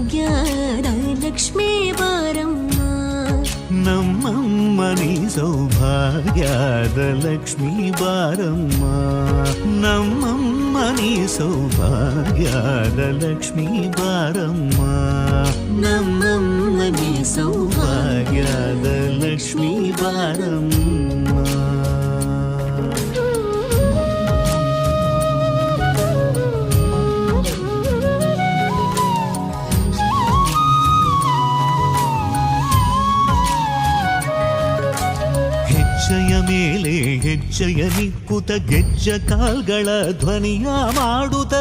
ಭಾಗ್ಯದ ಲಕ್ಷ್ಮೀ ಬಾರಮ್ಮ. ನಮ್ಮಮ್ಮ ನೀ ಸೌಭಾಗ್ಯದ ಲಕ್ಷ್ಮೀ ಬಾರಮ್ಮ. ನಮ್ಮಮ್ಮ ನೀ ಸೌಭಾಗ್ಯದ ಲಕ್ಷ್ಮೀ ಬಾರಮ್ಮ. ನಮ್ಮಮ್ಮ ನೀ ಸೌಭಾಗ್ಯದ ಲಕ್ಷ್ಮೀ ಬಾರಮ್ಮ. ಹೆಜ್ಜೆಯ ಮೇಲೆ ಹೆಜ್ಜೆಯ ನಿಕ್ಕುತ ಗೆಜ್ಜ ಕಾಲ್ಗಳ ಧ್ವನಿಯ ಮಾಡುತ್ತ